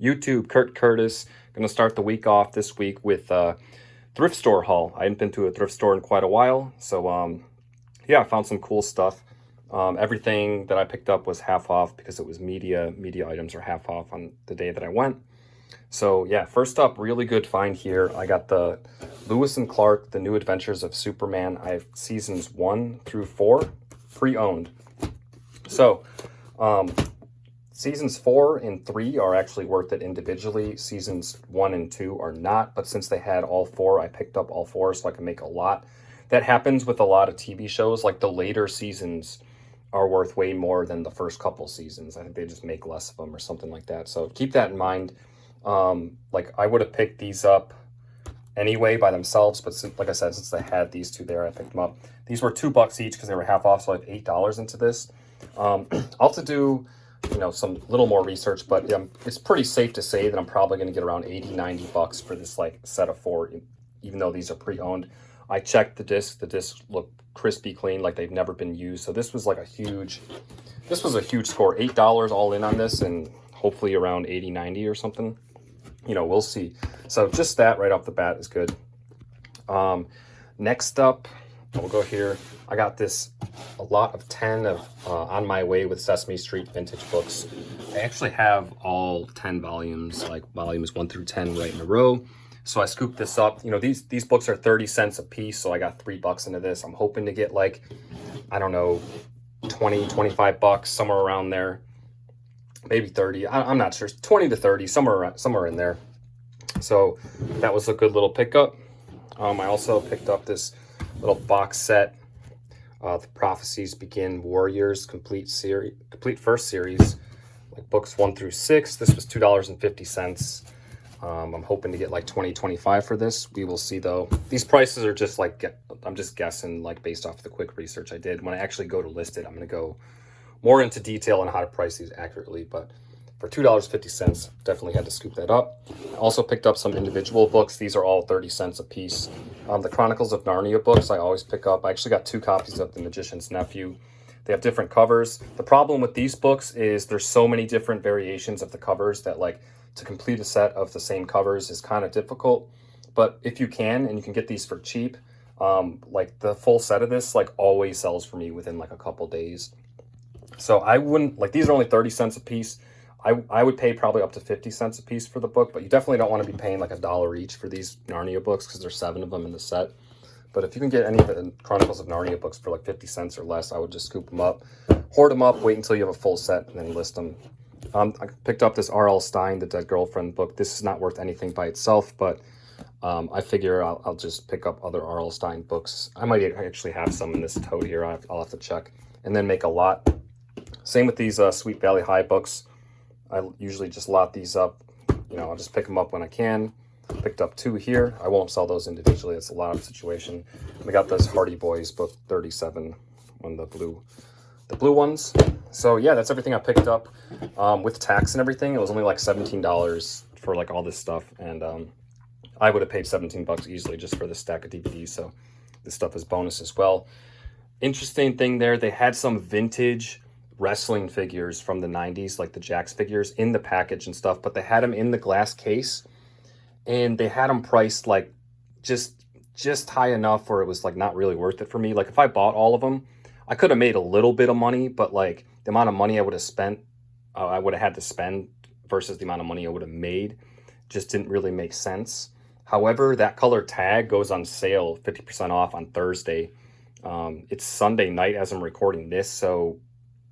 YouTube, Kurt Curtis. Gonna start the week off this week with thrift store haul. I hadn't been to a thrift store in quite a while, so yeah, I found some cool stuff. Everything that I picked up was half off because it was media. Media items are half off on the day that I went. So yeah, first up, really good find here. I got the Lewis and Clark, The New Adventures of Superman. I have seasons 1 through 4 pre-owned. So seasons 4 and 3 are actually worth it individually. Seasons 1 and 2 are not, but since they had all 4, I picked up all 4 so I can make a lot. That happens with a lot of TV shows. Like the later seasons are worth way more than the first couple seasons. I think they just make less of them or something like that. So keep that in mind. Like I would have picked these up anyway by themselves, but since, like I said, since they had these two there, I picked them up. These were $2 each because they were half off, so I have $8 into this. I'll have to do, some little more research, but it's pretty safe to say that I'm probably going to get around $80-$90 for this like set of 4, even though these are pre-owned. I checked the discs. The discs look crispy clean, like they've never been used. So this was a huge score. $8 all in on this, and hopefully around 80-90 or something. We'll see. So just that right off the bat is good. Next up, we'll go here. I got a lot of 10 of On My Way with Sesame Street vintage books. I actually have all 10 volumes, like volumes 1 through 10 right in a row. So I scooped this up. These books are 30 cents a piece, so I got $3 into this. I'm hoping to get like, I don't know, 20, 25 bucks, somewhere around there. Maybe 30. I'm not sure. 20 to 30, somewhere in there. So that was a good little pickup. I also picked up this little box set, The Prophecies Begin Warriors complete first series, like books 1 through 6. This was $2.50. I'm hoping to get like 20-25 for this. We will see though. These prices are just like, I'm just guessing like based off the quick research I did. When I actually go to list it, I'm going to go more into detail on how to price these accurately, but for $2.50, definitely had to scoop that up. I also picked up some individual books. These are all 30 cents a piece. The Chronicles of Narnia books I always pick up. I actually got 2 copies of The Magician's Nephew. They have different covers. The problem with these books is there's so many different variations of the covers that like to complete a set of the same covers is kind of difficult. But if you can, and you can get these for cheap, like the full set of this like always sells for me within like a couple days. So I wouldn't, like these are only 30 cents a piece. I would pay probably up to 50 cents a piece for the book, but you definitely don't want to be paying like $1 each for these Narnia books because there's 7 of them in the set. But if you can get any of the Chronicles of Narnia books for like 50 cents or less, I would just scoop them up, hoard them up, wait until you have a full set, and then list them. I picked up this R.L. Stine, The Dead Girlfriend book. This is not worth anything by itself, but I figure I'll just pick up other R.L. Stine books. I might actually have some in this tote here. I'll have to check, and then make a lot. Same with these Sweet Valley High books. I usually just lot these up. I'll just pick them up when I can. Picked up 2 here. I won't sell those individually. It's a lot of situation. We got this Hardy Boys book 37, one of the blue ones. So yeah, that's everything I picked up. With tax and everything, it was only like $17 for like all this stuff, and I would have paid $17 easily just for this stack of DVDs. So this stuff is bonus as well. Interesting thing there, they had some vintage wrestling figures from the 90s, like the Jakks figures, in the package and stuff, but they had them in the glass case, and they had them priced like just high enough where it was like not really worth it for me. Like if I bought all of them, I could have made a little bit of money, but like the amount of money I would have spent, I would have had to spend versus the amount of money I would have made just didn't really make sense. However, that color tag goes on sale 50% off on Thursday. It's Sunday night as I'm recording this, so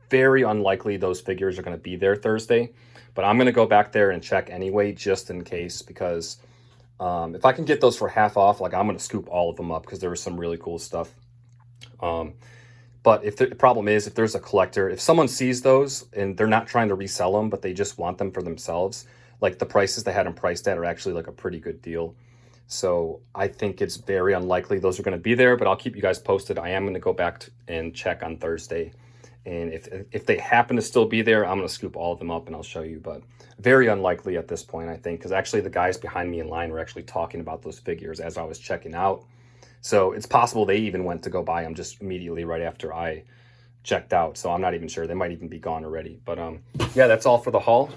very unlikely those figures are going to be there Thursday, but I'm going to go back there and check anyway, just in case, because if I can get those for half off, like I'm going to scoop all of them up because there was some really cool stuff. But if the problem is, if there's a collector, if someone sees those and they're not trying to resell them, but they just want them for themselves, like the prices they had them priced at are actually like a pretty good deal. So I think it's very unlikely those are going to be there, but I'll keep you guys posted. I am going to go back and check on Thursday. And if they happen to still be there, I'm going to scoop all of them up and I'll show you. But very unlikely at this point, I think, because actually the guys behind me in line were actually talking about those figures as I was checking out. So it's possible they even went to go buy them just immediately right after I checked out. So I'm not even sure. They might even be gone already. But yeah, that's all for the haul.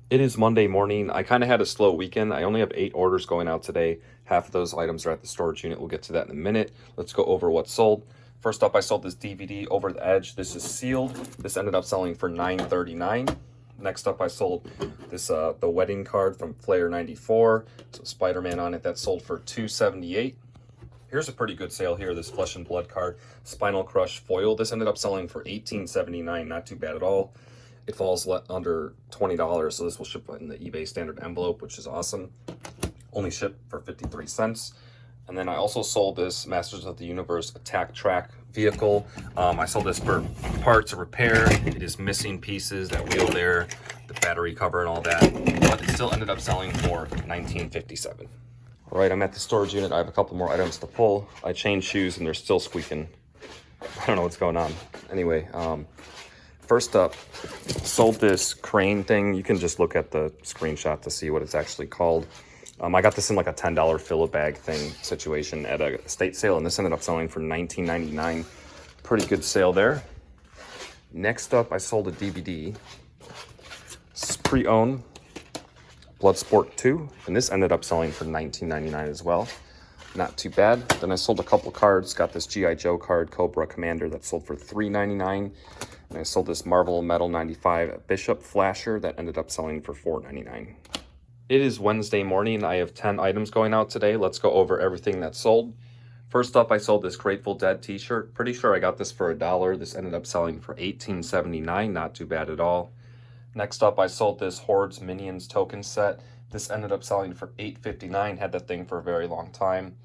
It is Monday morning. I kind of had a slow weekend. I only have 8 orders going out today. Half of those items are at the storage unit. We'll get to that in a minute. Let's go over what sold. First up, I sold this DVD, Over the Edge. This is sealed. This ended up selling for $9.39. Next up, I sold this the wedding card from Flair 94. It's a Spider-Man on it that sold for $2.78. Here's a pretty good sale here, this Flesh and Blood card, Spinal Crush foil. This ended up selling for $18.79, not too bad at all. It falls under $20, so this will ship in the eBay standard envelope, which is awesome. Only shipped for 53 cents. And then I also sold this Masters of the Universe Attack Track vehicle. I sold this for parts or repair. It is missing pieces, that wheel there, the battery cover and all that, but it still ended up selling for $19.57. All right, I'm at the storage unit. I have a couple more items to pull. I changed shoes and they're still squeaking. I don't know what's going on. Anyway, first up, sold this crane thing. You can just look at the screenshot to see what it's actually called. I got this in like a $10 fill-a-bag thing situation at a estate sale, and this ended up selling for $19.99. Pretty good sale there. Next up, I sold a DVD. This is pre-owned, Bloodsport 2, and this ended up selling for $19.99 as well. Not too bad. Then I sold a couple cards. Got this G.I. Joe card, Cobra Commander, that sold for $3.99. And I sold this Marvel Metal 95 Bishop Flasher that ended up selling for $4.99. It is Wednesday morning. I have 10 items going out today. Let's go over everything that sold. First up, I sold this Grateful Dead t-shirt. Pretty sure I got this for $1. This ended up selling for $18.79. Not too bad at all. Next up, I sold this Hordes Minions token set. This ended up selling for $8.59. Had that thing for a very long time.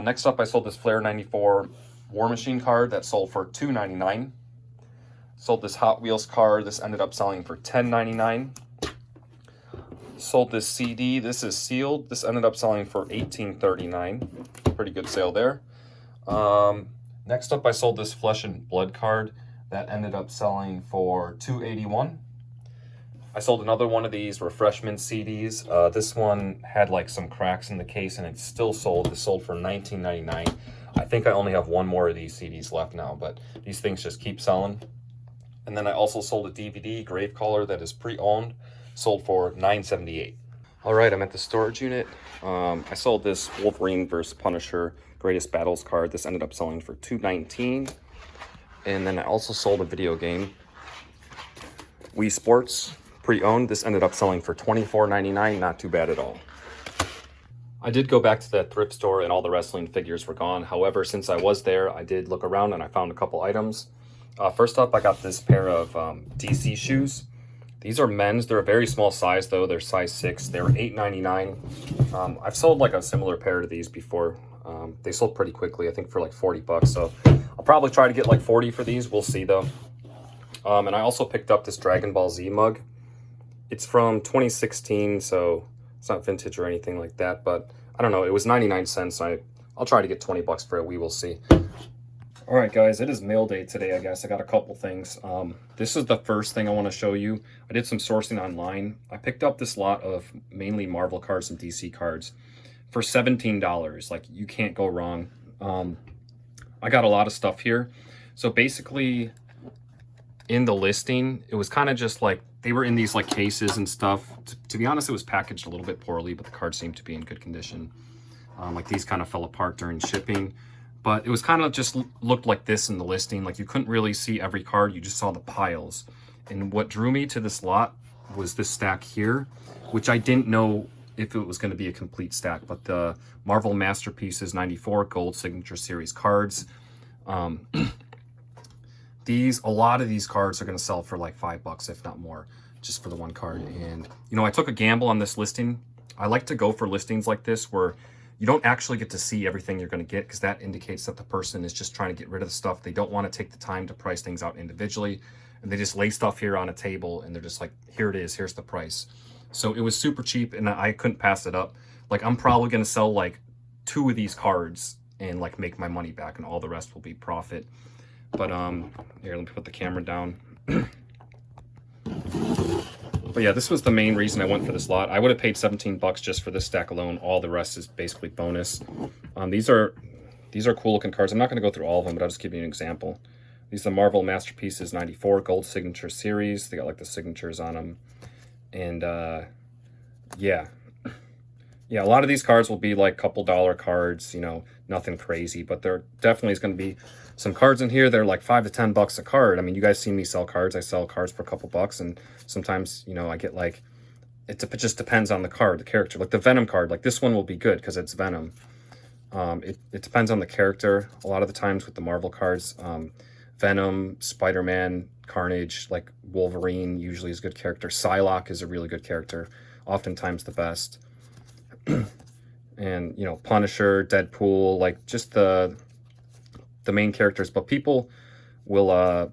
Next up, I sold this Flair 94 War Machine card that sold for $2.99. Sold this Hot Wheels card. This ended up selling for $10.99. Sold this CD. This is sealed. This ended up selling for $18.39. Pretty good sale there. Next up, I sold this Flesh and Blood card that ended up selling for $2.81. I sold another one of these refreshment CDs. This one had like some cracks in the case and it's still sold. This sold for $19.99. I think I only have one more of these CDs left now, but these things just keep selling. And then I also sold a DVD, Gravecaller, that is pre-owned. Sold for $9.78. All right, I'm at the storage unit. I sold this Wolverine vs. Punisher Greatest Battles card. This ended up selling for $2.19. And then I also sold a video game, Wii Sports, pre-owned. This ended up selling for $24.99. Not too bad at all. I did go back to that thrift store and all the wrestling figures were gone. However, since I was there, I did look around and I found a couple items. First up, I got this pair of DC shoes. These are men's. They're a very small size though. They're size 6. They were $8.99. I've sold like a similar pair to these before. They sold pretty quickly, I think for like 40 bucks. So I'll probably try to get like 40 for these. We'll see though. And I also picked up this Dragon Ball Z mug. It's from 2016, so it's not vintage or anything like that, but I don't know. It was 99 cents. I'll try to get 20 bucks for it. We will see. All right, guys, it is mail day today, I guess. I got a couple things. This is the first thing I want to show you. I did some sourcing online. I picked up this lot of mainly Marvel cards and DC cards for $17. Like, you can't go wrong. I got a lot of stuff here. So basically, in the listing, it was kind of just like, they were in these like cases and stuff. To be honest, it was packaged a little bit poorly, but the cards seemed to be in good condition. Like these kind of fell apart during shipping. But it was kind of just looked like this in the listing. Like you couldn't really see every card. You just saw the piles. And what drew me to this lot was this stack here, which I didn't know if it was going to be a complete stack. But the Marvel Masterpieces 94 Gold Signature Series cards. A lot of these cards are going to sell for like $5, if not more, just for the one card. And, you know, I took a gamble on this listing. I like to go for listings like this where you don't actually get to see everything you're going to get, because that indicates that the person is just trying to get rid of the stuff. They don't want to take the time to price things out individually, and they just lay stuff here on a table and they're just like, here it is, here's the price. So it was super cheap and I couldn't pass it up. Like, I'm probably going to sell like 2 of these cards and like make my money back, and all the rest will be profit. But here, let me put the camera down. But yeah, this was the main reason I went for this lot. I would have paid 17 bucks just for this stack alone. All the rest is basically bonus. These are cool looking cards. I'm not going to go through all of them, but I'll just give you an example. These are the Marvel Masterpieces 94 Gold Signature Series. They got like the signatures on them. And yeah. Yeah, a lot of these cards will be like couple dollar cards, you know, nothing crazy, but there definitely is going to be some cards in here that are like $5 to $10 a card. I mean, you guys see me sell cards. I sell cards for a couple bucks, and sometimes, you know, I get like, it just depends on the card, the character. Like the Venom card, like this one will be good because it's Venom. It depends on the character. A lot of the times with the Marvel cards, Venom, Spider-Man, Carnage, like Wolverine usually is a good character. Psylocke is a really good character, oftentimes the best. And, you know, Punisher, Deadpool, like just the main characters. But people will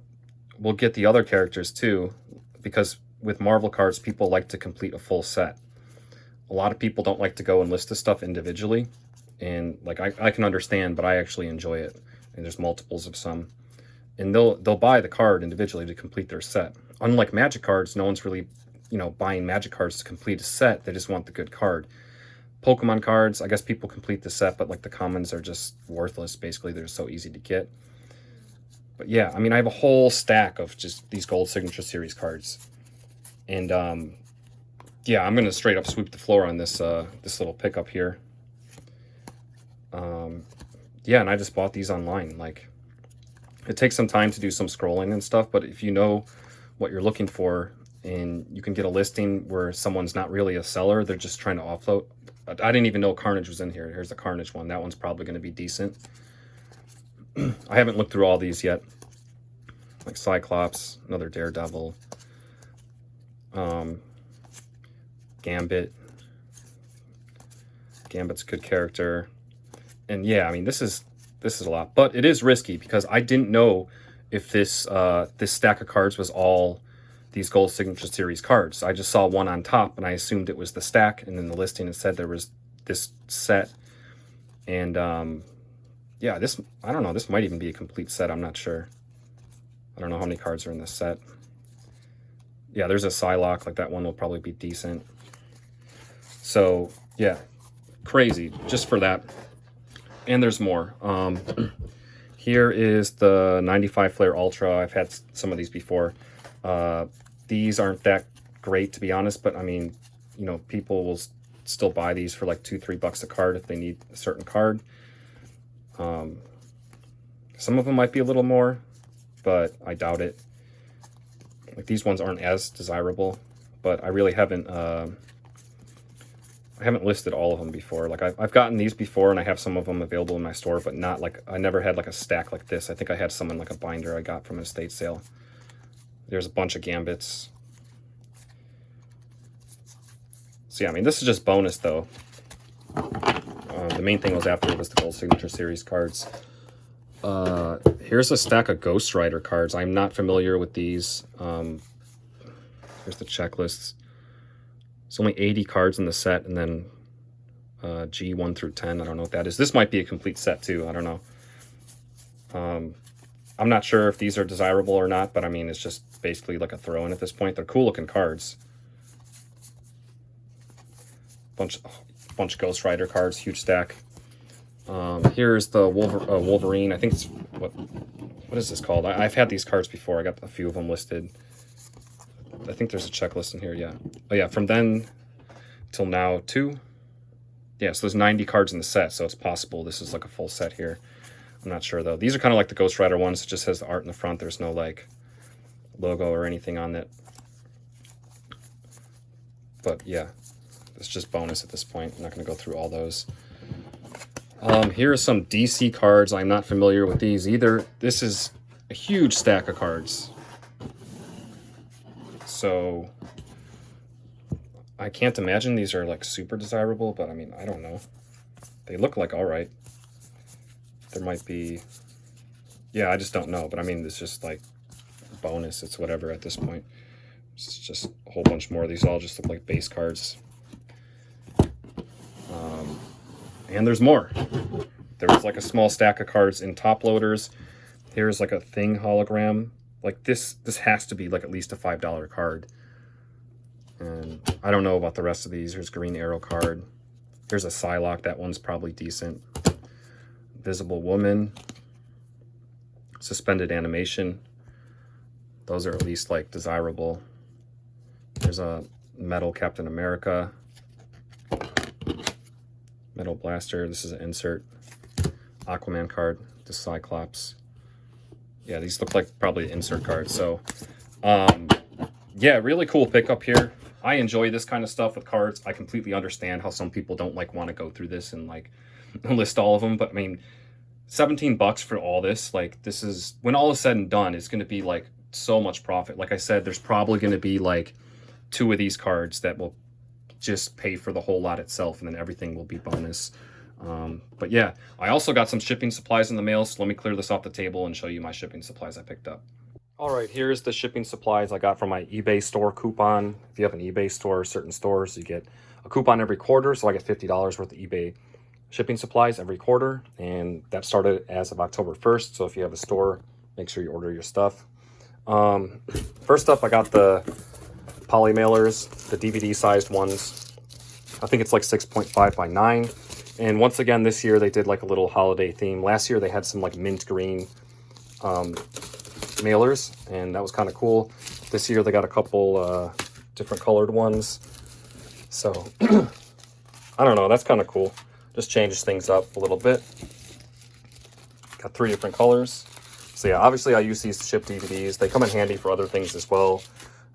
get the other characters too, because with Marvel cards, people like to complete a full set. A lot of people don't like to go and list this stuff individually, and like I can understand, but I actually enjoy it. And there's multiples of some, and they'll buy the card individually to complete their set. Unlike Magic cards, no one's really, you know, buying Magic cards to complete a set. They just want the good card. Pokemon cards, I guess people complete the set, but like the commons are just worthless. Basically, they're so easy to get. But yeah, I mean, I have a whole stack of just these gold signature series cards, and yeah, I'm gonna straight up sweep the floor on this this little pickup here. Yeah, and I just bought these online. Like, it takes some time to do some scrolling and stuff, but if you know what you're looking for, and you can get a listing where someone's not really a seller, they're just trying to offload. I didn't even know Carnage was in here. Here's the Carnage one. That one's probably going to be decent. I haven't looked through all these yet. Like Cyclops, another Daredevil, Gambit. Gambit's a good character. And yeah, I mean, this is a lot, but it is risky because I didn't know if this this stack of cards was all these gold signature series cards. I just saw one on top and I assumed it was the stack, and then the listing it said there was this set. And yeah, this, I don't know, this might even be a complete set. I'm not sure. I don't know how many cards are in this set. Yeah, there's a Psylocke, like that one will probably be decent. So yeah, crazy just for that. And there's more. Here is the 95 Flare Ultra. I've had some of these before. These aren't that great, to be honest, but I mean, you know, people will still buy these for like $2-3 a card if they need a certain card. Some of them might be a little more, but I doubt it. Like, these ones aren't as desirable, but I really haven't I haven't listed all of them before. Like, I've gotten these before, and I have some of them available in my store, but not like, I never had like a stack like this. I think I had some in like a binder I got from an estate sale. There's a bunch of Gambits. So yeah, I mean, this is just bonus though. The main thing was after was the gold signature series cards. Here's a stack of Ghost Rider cards. I'm not familiar with these. Here's the checklists. It's only 80 cards in the set, and then G1 through 10. I don't know what that is. This might be a complete set too. I don't know. I'm not sure if these are desirable or not, but I mean, it's just basically like a throw-in at this point. They're cool looking cards. Bunch of Ghost Rider cards, huge stack. Here's the Wolverine. I think it's, what is this called? I've had these cards before. I got a few of them listed. I think there's a checklist in here, yeah. Oh yeah, from then till now, 2. Yeah, so there's 90 cards in the set, so it's possible this is like a full set here. I'm not sure though. These are kind of like the Ghost Rider ones. It just has the art in the front. There's no like logo or anything on it. But yeah, it's just bonus at this point. I'm not going to go through all those. Here are some DC cards. I'm not familiar with these either. This is a huge stack of cards. So I can't imagine these are like super desirable, but I mean, I don't know. They look like all right. There might be, yeah, I just don't know. But I mean, it's just like bonus. It's whatever at this point. It's just a whole bunch more. These all just look like base cards. And there's more. There was like a small stack of cards in top loaders. Here's like a Thing hologram. Like this has to be like at least a $5 card. And I don't know about the rest of these. Here's Green Arrow card. Here's a Psylocke. That one's probably decent. Visible Woman. Suspended Animation. Those are at least like desirable. There's metal Captain America. Metal Blaster, this is an insert. Aquaman card, the Cyclops. Yeah, these look like probably insert cards. So, yeah, really cool pickup here. I enjoy this kind of stuff with cards. I completely understand how some people don't like want to go through this and like list all of them. But I mean, 17 bucks for all this, like this is, when all is said and done, it's going to be like so much profit. Like I said, there's probably going to be like 2 of these cards that will just pay for the whole lot itself, and then everything will be bonus. But yeah, I also got some shipping supplies in the mail, so let me clear this off the table and show you my shipping supplies I picked up. All right, here's the shipping supplies I got from my eBay store coupon. If you have an eBay store, certain stores, you get a coupon every quarter, so I get $50 worth of eBay shipping supplies every quarter, and that started as of October 1st, so if you have a store, make sure you order your stuff. First up, I got the poly mailers, the DVD sized ones. I think it's like 6.5 by 9. And once again, this year they did like a little holiday theme. Last year they had some like mint green mailers, and that was kind of cool. This year they got a couple different colored ones. So I don't know, that's kind of cool. Just changes things up a little bit. Got 3 different colors. So yeah, obviously I use these to ship DVDs. They come in handy for other things as well,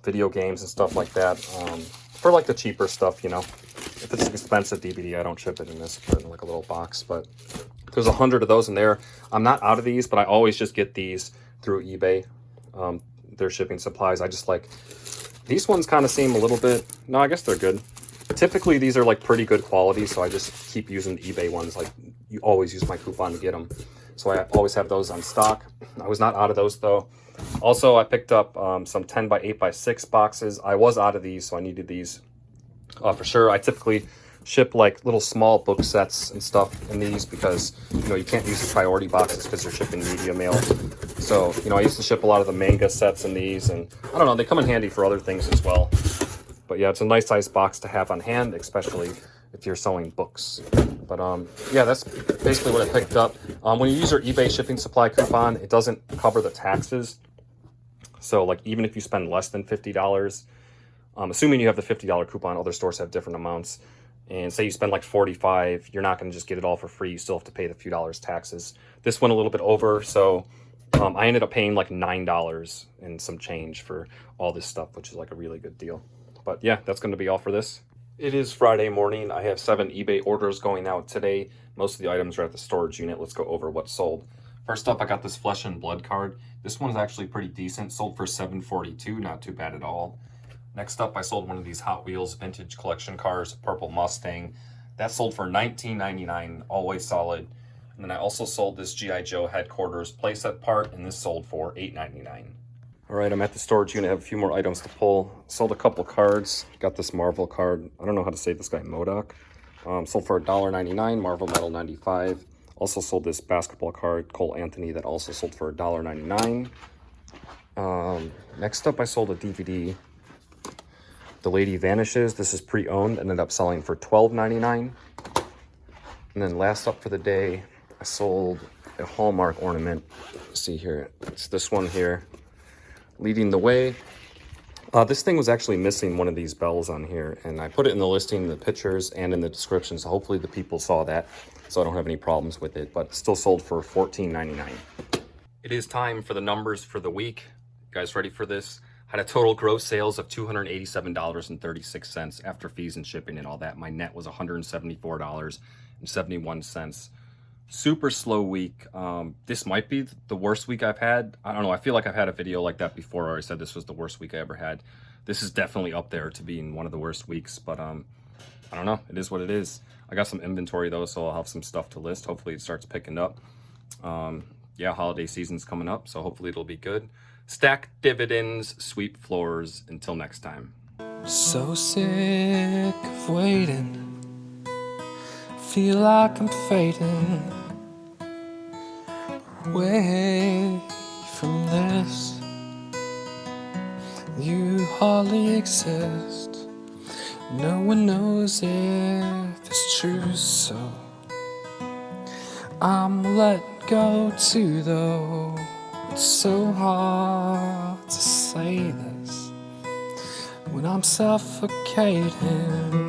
video games and stuff like that. For like the cheaper stuff, you know. If it's an expensive DVD, I don't ship it in this. Put it in like a little box, but there's 100 of those in there. I'm not out of these, but I always just get these through eBay. Their shipping supplies. I just like, these ones kind of seem a little bit, no, I guess they're good. Typically these are like pretty good quality, so I just keep using the eBay ones. Like, you always use my coupon to get them. So I always have those on stock. I was not out of those though. Also, I picked up some 10 by 8 by 6 boxes. I was out of these, so I needed these for sure. I typically ship like little small book sets and stuff in these because, you know, you can't use the priority boxes because they're shipping media mail. So, you know, I used to ship a lot of the manga sets in these, and I don't know, they come in handy for other things as well. But yeah, it's a nice size box to have on hand, especially if you're selling books. But yeah, that's basically what I picked up. When you use your eBay shipping supply coupon, it doesn't cover the taxes. So like, even if you spend less than $50, assuming you have the $50 coupon, other stores have different amounts. And say you spend like $45, you're not going to just get it all for free. You still have to pay the few dollars taxes. This went a little bit over, so I ended up paying like $9 and some change for all this stuff, which is like a really good deal. But yeah, that's going to be all for this. It is Friday morning. I have 7 eBay orders going out today. Most of the items are at the storage unit. Let's go over what sold. First up, I got this Flesh and Blood card. This one's actually pretty decent. Sold for $7.42, not too bad at all. Next up, I sold one of these Hot Wheels vintage collection cars, a purple Mustang. That sold for $19.99, always solid. And then I also sold this G.I. Joe headquarters playset part, and this sold for $8.99. All right, I'm at the storage unit. I have a few more items to pull. Sold a couple cards. Got this Marvel card. I don't know how to say this guy, MODOK. Sold for $1.99, Marvel Metal 95. Also sold this basketball card, Cole Anthony, that also sold for $1.99. Next up, I sold a DVD, The Lady Vanishes. This is pre-owned, ended up selling for $12.99. And then last up for the day, I sold a Hallmark ornament. Let's see here, it's this one here, Leading the Way. This thing was actually missing one of these bells on here, and I put it in the listing, in the pictures, and in the description, so hopefully the people saw that, so I don't have any problems with it, but still sold for $14.99. It is time for the numbers for the week. You guys ready for this? Had a total gross sales of $287.36 after fees and shipping and all that. My net was $174.71. Super slow week. This might be the worst week I've had. I don't know. I feel like I've had a video like that before where I said this was the worst week I ever had. This is definitely up there to being one of the worst weeks, but I don't know. It is what it is. I got some inventory though, so I'll have some stuff to list. Hopefully it starts picking up. Yeah, holiday season's coming up, so hopefully it'll be good. Stack dividends, sweep floors. Until next time. So sick of waiting, feel like I'm fading away from this. You hardly exist, no one knows if it's true, so I'm let go too though. It's so hard to say this when I'm suffocating suffocating.